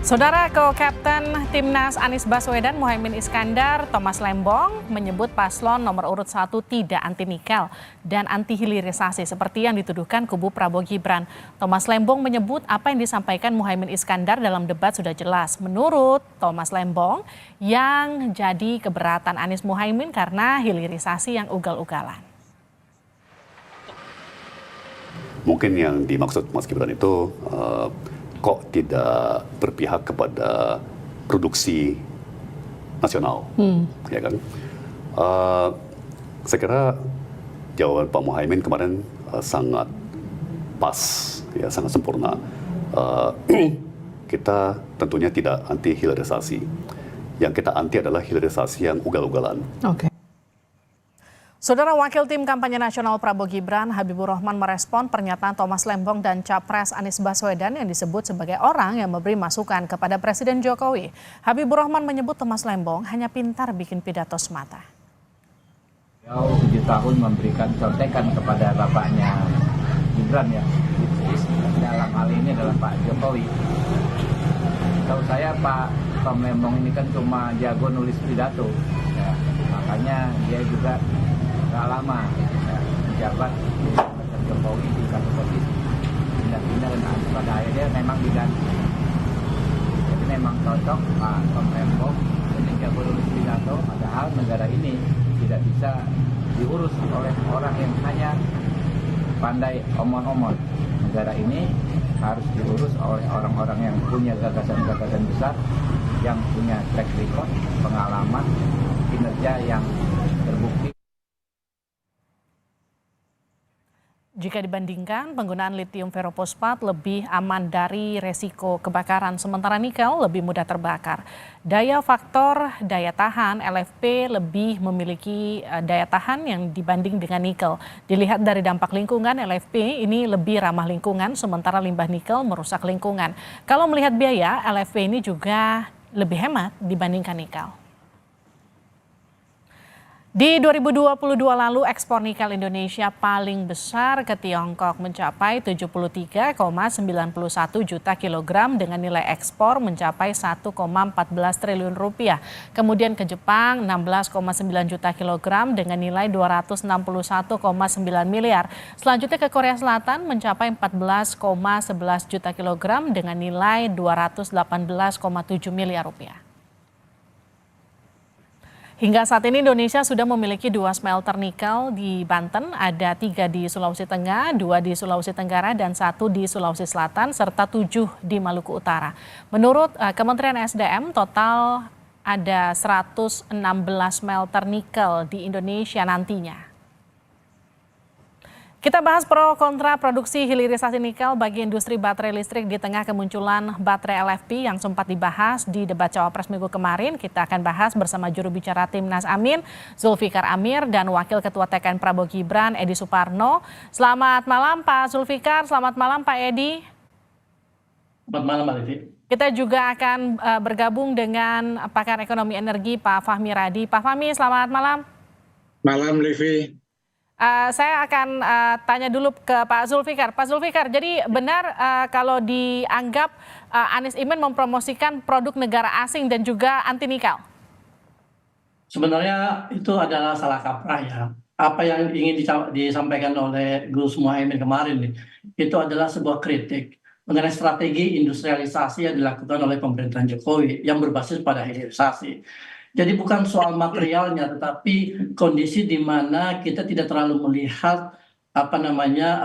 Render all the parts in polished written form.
Saudara Co-Kapten Timnas Anies Baswedan Muhaimin Iskandar, Thomas Lembong, menyebut paslon nomor urut 1 tidak anti nikel dan anti hilirisasi seperti yang dituduhkan kubu Prabowo Gibran. Thomas Lembong menyebut apa yang disampaikan Muhaimin Iskandar dalam debat sudah jelas. Menurut Thomas Lembong, yang jadi keberatan Anies Muhaimin karena hilirisasi yang ugal-ugalan. Mungkin yang dimaksud Mas Gibran itu kok tidak berpihak kepada produksi nasional, ya kan? Saya kira jawaban Pak Muhaimin kemarin sangat pas, ya sangat sempurna. Kita tentunya tidak anti hilirisasi. Yang kita anti adalah hilirisasi yang ugal-ugalan. Oke. Saudara Wakil Tim Kampanye Nasional Prabowo Gibran, Habibur Rahman merespon pernyataan Thomas Lembong dan Capres Anies Baswedan yang disebut sebagai orang yang memberi masukan kepada Presiden Jokowi. Habibur Rahman menyebut Thomas Lembong hanya pintar bikin pidato semata. Beliau 7 tahun memberikan contekan kepada bapaknya Gibran ya, dalam hal ini adalah Pak Jokowi. Tahu saya Pak Tom Lembong ini kan cuma jago nulis pidato, ya, makanya dia juga gak lama ya, menjabat Jokowi di satu posisi, pindah-pindah dan pada akhirnya memang diganti. Jadi memang cocok Pak Tom Lembong ini jago nulis pidato, padahal negara ini tidak bisa diurus oleh orang yang hanya pandai omong-omong. Negara ini harus diurus oleh orang-orang yang punya gagasan-gagasan besar, yang punya track record, pengalaman, kinerja yang terbukti. Jika dibandingkan, penggunaan litium ferrofosfat lebih aman dari resiko kebakaran, sementara nikel lebih mudah terbakar. Daya faktor daya tahan LFP lebih memiliki daya tahan yang dibanding dengan nikel. Dilihat dari dampak lingkungan, LFP ini lebih ramah lingkungan, sementara limbah nikel merusak lingkungan. Kalau melihat biaya, LFP ini juga lebih hemat dibandingkan nikel. Di 2022 lalu, ekspor nikel Indonesia paling besar ke Tiongkok mencapai 73,91 juta kilogram dengan nilai ekspor mencapai 1,14 triliun rupiah. Kemudian ke Jepang 16,9 juta kilogram dengan nilai 261,9 miliar. Selanjutnya ke Korea Selatan mencapai 14,11 juta kilogram dengan nilai 218,7 miliar rupiah. Hingga saat ini Indonesia sudah memiliki 2 smelter nikel di Banten, ada 3 di Sulawesi Tengah, 2 di Sulawesi Tenggara, dan 1 di Sulawesi Selatan, serta 7 di Maluku Utara. Menurut Kementerian SDM, total ada 116 smelter nikel di Indonesia nantinya. Kita bahas pro kontra produksi hilirisasi nikel bagi industri baterai listrik di tengah kemunculan baterai LFP yang sempat dibahas di debat Cawapres minggu kemarin. Kita akan bahas bersama juru bicara Timnas Amin, Zulfikar Amir, dan Wakil Ketua TKN Prabowo Gibran, Edi Suparno. Selamat malam Pak Zulfikar, selamat malam Pak Edi. Selamat malam Mbak Livi. Kita juga akan bergabung dengan pakar ekonomi energi Pak Fahmi Radi. Pak Fahmi, selamat malam. Malam Livi. Saya akan tanya dulu ke Pak Zulfikar. Pak Zulfikar, jadi benar kalau dianggap Anies Imin mempromosikan produk negara asing dan juga anti nikel? Sebenarnya itu adalah salah kaprah ya. Apa yang ingin disampaikan oleh Gus Muhaimin kemarin itu adalah sebuah kritik mengenai strategi industrialisasi yang dilakukan oleh pemerintahan Jokowi yang berbasis pada hilirisasi. Jadi bukan soal materialnya, tetapi kondisi di mana kita tidak terlalu melihat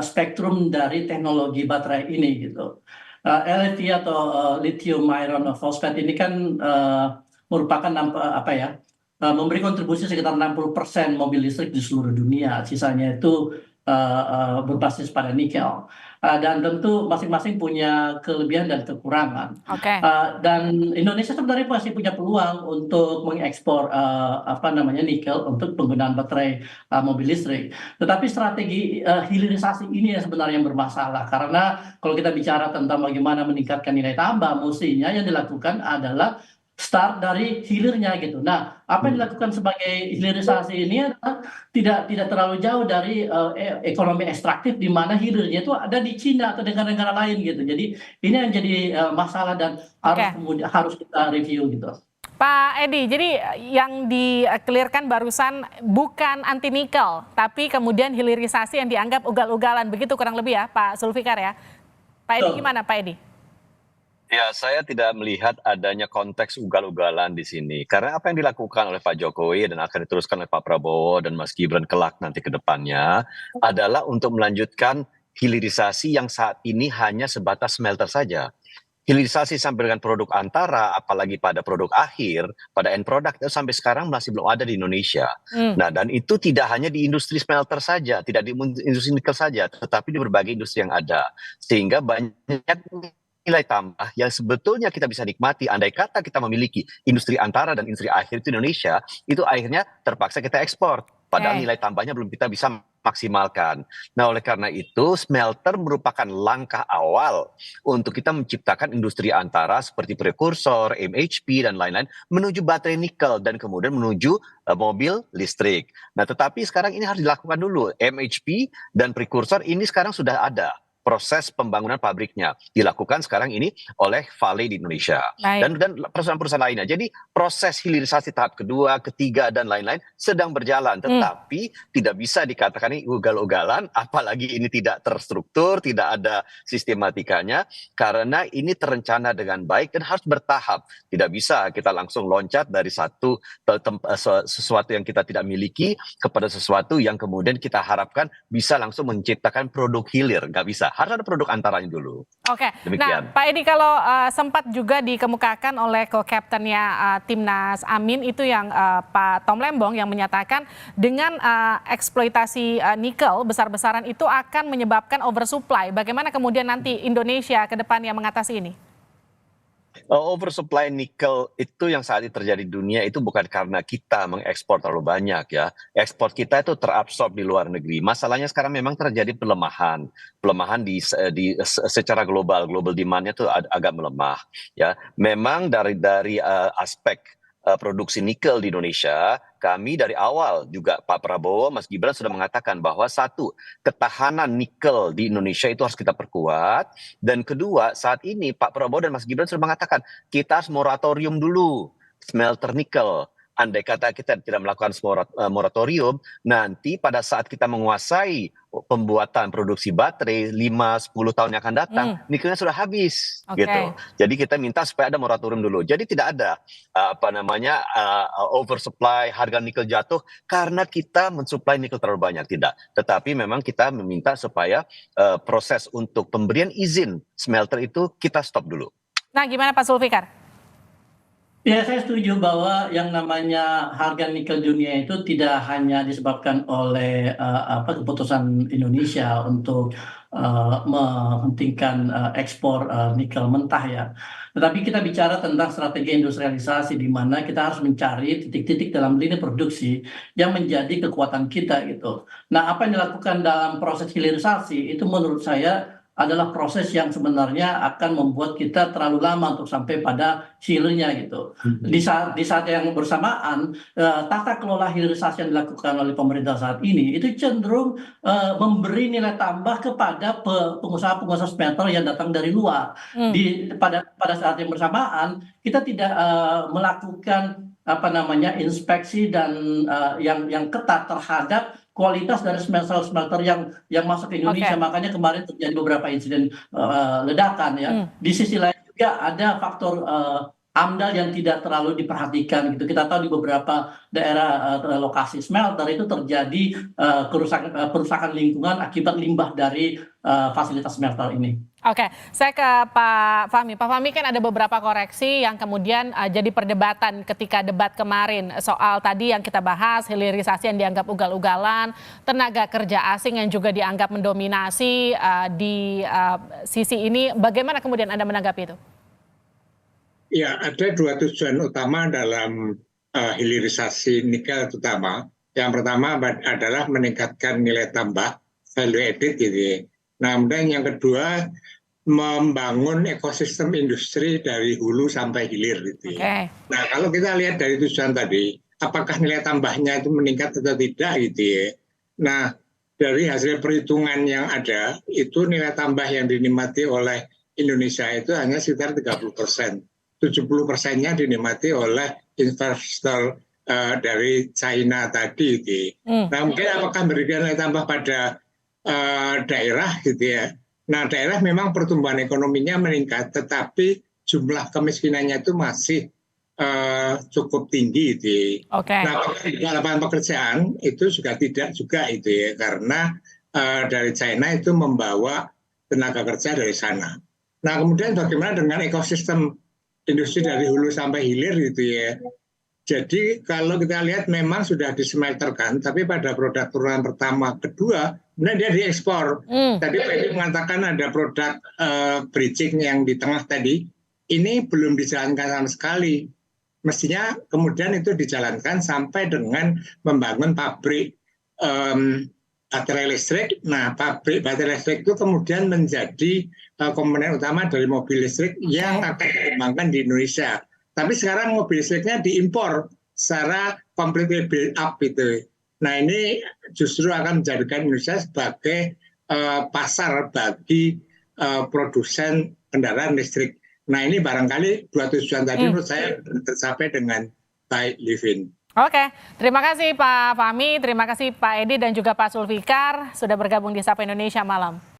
spektrum dari teknologi baterai ini gitu. LFP atau lithium iron phosphate ini kan merupakan memberi kontribusi sekitar 60% mobil listrik di seluruh dunia. Sisanya itu berbasis pada nikel. Dan tentu masing-masing punya kelebihan dan kekurangan. Okay. Dan Indonesia sebenarnya masih punya peluang untuk mengekspor nikel untuk penggunaan baterai mobil listrik. Tetapi strategi hilirisasi ini yang sebenarnya yang bermasalah, karena kalau kita bicara tentang bagaimana meningkatkan nilai tambah, mestinya yang dilakukan adalah start dari hilirnya gitu. Nah, apa yang dilakukan sebagai hilirisasi ini adalah tidak terlalu jauh dari ekonomi ekstraktif di mana hilirnya itu ada di Cina atau negara-negara lain gitu. Jadi ini yang jadi masalah dan Oke. harus kita review gitu. Pak Edi, jadi yang di-clearkan barusan bukan anti nikel, tapi kemudian hilirisasi yang dianggap ugal-ugalan, begitu kurang lebih ya Pak Zulfikar ya. Pak Edi gimana Pak Edi? Ya, saya tidak melihat adanya konteks ugal-ugalan di sini. Karena apa yang dilakukan oleh Pak Jokowi dan akan diteruskan oleh Pak Prabowo dan Mas Gibran kelak nanti ke depannya adalah untuk melanjutkan hilirisasi yang saat ini hanya sebatas smelter saja. Hilirisasi sampai dengan produk antara, apalagi pada produk akhir, pada end product itu sampai sekarang masih belum ada di Indonesia. Nah, dan itu tidak hanya di industri smelter saja, tidak di industri nikel saja, tetapi di berbagai industri yang ada. Sehingga banyak nilai tambah yang sebetulnya kita bisa nikmati andai kata kita memiliki industri antara dan industri akhir itu Indonesia, itu akhirnya terpaksa kita ekspor. Padahal nilai tambahnya belum kita bisa maksimalkan. Nah, oleh karena itu smelter merupakan langkah awal untuk kita menciptakan industri antara seperti prekursor, MHP dan lain-lain menuju baterai nikel dan kemudian menuju mobil listrik. Nah, tetapi sekarang ini harus dilakukan dulu. MHP dan prekursor ini sekarang sudah ada. Proses pembangunan pabriknya dilakukan sekarang ini oleh Vale di Indonesia dan perusahaan-perusahaan lainnya. Jadi proses hilirisasi tahap kedua, ketiga dan lain-lain sedang berjalan, tetapi tidak bisa dikatakan ini ugal-ugalan, apalagi ini tidak terstruktur, tidak ada sistematikanya, karena ini terencana dengan baik dan harus bertahap. Tidak bisa kita langsung loncat dari sesuatu yang kita tidak miliki kepada sesuatu yang kemudian kita harapkan bisa langsung menciptakan produk hilir, nggak bisa. Harus ada produk antaranya dulu. Oke, Demikian. nah Pak Edi kalau sempat juga dikemukakan oleh co-captainnya Timnas Amin itu yang Pak Tom Lembong yang menyatakan dengan eksploitasi nikel besar-besaran itu akan menyebabkan oversupply. Bagaimana kemudian nanti Indonesia ke depannya mengatasi ini? Oversupply nikel itu yang saat ini terjadi di dunia itu bukan karena kita mengekspor terlalu banyak ya. Ekspor kita itu terabsorb di luar negeri. Masalahnya sekarang memang terjadi pelemahan secara global demand-nya itu agak melemah ya. Memang dari aspek produksi nikel di Indonesia, kami dari awal juga Pak Prabowo, Mas Gibran sudah mengatakan bahwa satu, ketahanan nikel di Indonesia itu harus kita perkuat, dan kedua, saat ini Pak Prabowo dan Mas Gibran sudah mengatakan kita harus moratorium dulu smelter nikel. Andai kata kita tidak melakukan moratorium, nanti pada saat kita menguasai pembuatan produksi baterai 5-10 tahun yang akan datang, nikelnya sudah habis, gitu. Jadi kita minta supaya ada moratorium dulu. Jadi tidak ada oversupply, harga nikel jatuh karena kita mensuplai nikel terlalu banyak, tidak. Tetapi memang kita meminta supaya proses untuk pemberian izin smelter itu kita stop dulu. Nah, gimana Pak Zulfikar? Ya, saya setuju bahwa yang namanya harga nikel dunia itu tidak hanya disebabkan oleh keputusan Indonesia untuk menghentikan ekspor nikel mentah ya. Tetapi kita bicara tentang strategi industrialisasi di mana kita harus mencari titik-titik dalam lini produksi yang menjadi kekuatan kita gitu. Nah, apa yang dilakukan dalam proses hilirisasi itu menurut saya adalah proses yang sebenarnya akan membuat kita terlalu lama untuk sampai pada hilirnya gitu. Di saat yang bersamaan, tata kelola hilirisasi yang dilakukan oleh pemerintah saat ini itu cenderung memberi nilai tambah kepada pengusaha-pengusaha smelter yang datang dari luar. Pada saat yang bersamaan, kita tidak melakukan inspeksi dan yang ketat terhadap kualitas dari smelter yang masuk ke Indonesia. Makanya kemarin terjadi beberapa insiden ledakan ya. Di sisi lain juga ada faktor AMDAL yang tidak terlalu diperhatikan gitu. Kita tahu di beberapa daerah lokasi smelter itu terjadi kerusakan lingkungan akibat limbah dari fasilitas smelter ini. Oke, saya ke Pak Fahmi. Pak Fahmi, kan ada beberapa koreksi yang kemudian jadi perdebatan ketika debat kemarin soal tadi yang kita bahas, hilirisasi yang dianggap ugal-ugalan, tenaga kerja asing yang juga dianggap mendominasi di sisi ini. Bagaimana kemudian Anda menanggapi itu? Ya, ada dua tujuan utama dalam hilirisasi nikel terutama. Yang pertama adalah meningkatkan nilai tambah, value added gitu ya. Nah, kemudian yang kedua membangun ekosistem industri dari hulu sampai hilir gitu ya. Nah, kalau kita lihat dari tujuan tadi, apakah nilai tambahnya itu meningkat atau tidak gitu ya. Nah, dari hasil perhitungan yang ada, itu nilai tambah yang dinikmati oleh Indonesia itu hanya sekitar 30%. 70%-nya dinikmati oleh investor dari China tadi gitu ya. Nah, mungkin apakah memberikan nilai tambah pada daerah gitu ya. Nah, daerah memang pertumbuhan ekonominya meningkat, tetapi jumlah kemiskinannya itu masih cukup tinggi gitu ya. Nah, lapangan pekerjaan itu juga tidak juga itu ya, karena dari China itu membawa tenaga kerja dari sana. Nah, kemudian bagaimana dengan ekosistem industri dari hulu sampai hilir gitu ya. Jadi kalau kita lihat memang sudah dismelterkan, tapi pada produk turunan pertama, kedua, kemudian dia diekspor. Tadi Pak Edi mengatakan ada produk bridging yang di tengah tadi, ini belum dijalankan sama sekali. Mestinya kemudian itu dijalankan sampai dengan membangun pabrik baterai listrik. Nah, pabrik baterai listrik itu kemudian menjadi komponen utama dari mobil listrik yang akan dikembangkan di Indonesia. Tapi sekarang mobil listriknya diimpor secara completely build up gitu. Nah, ini justru akan menjadikan Indonesia sebagai pasar bagi produsen kendaraan listrik. Nah, ini barangkali dua tujuan tadi menurut saya tercapai dengan baik, Livin. Oke, terima kasih Pak Fahmi, terima kasih Pak Edi dan juga Pak Sulfikar sudah bergabung di Sapa Indonesia malam.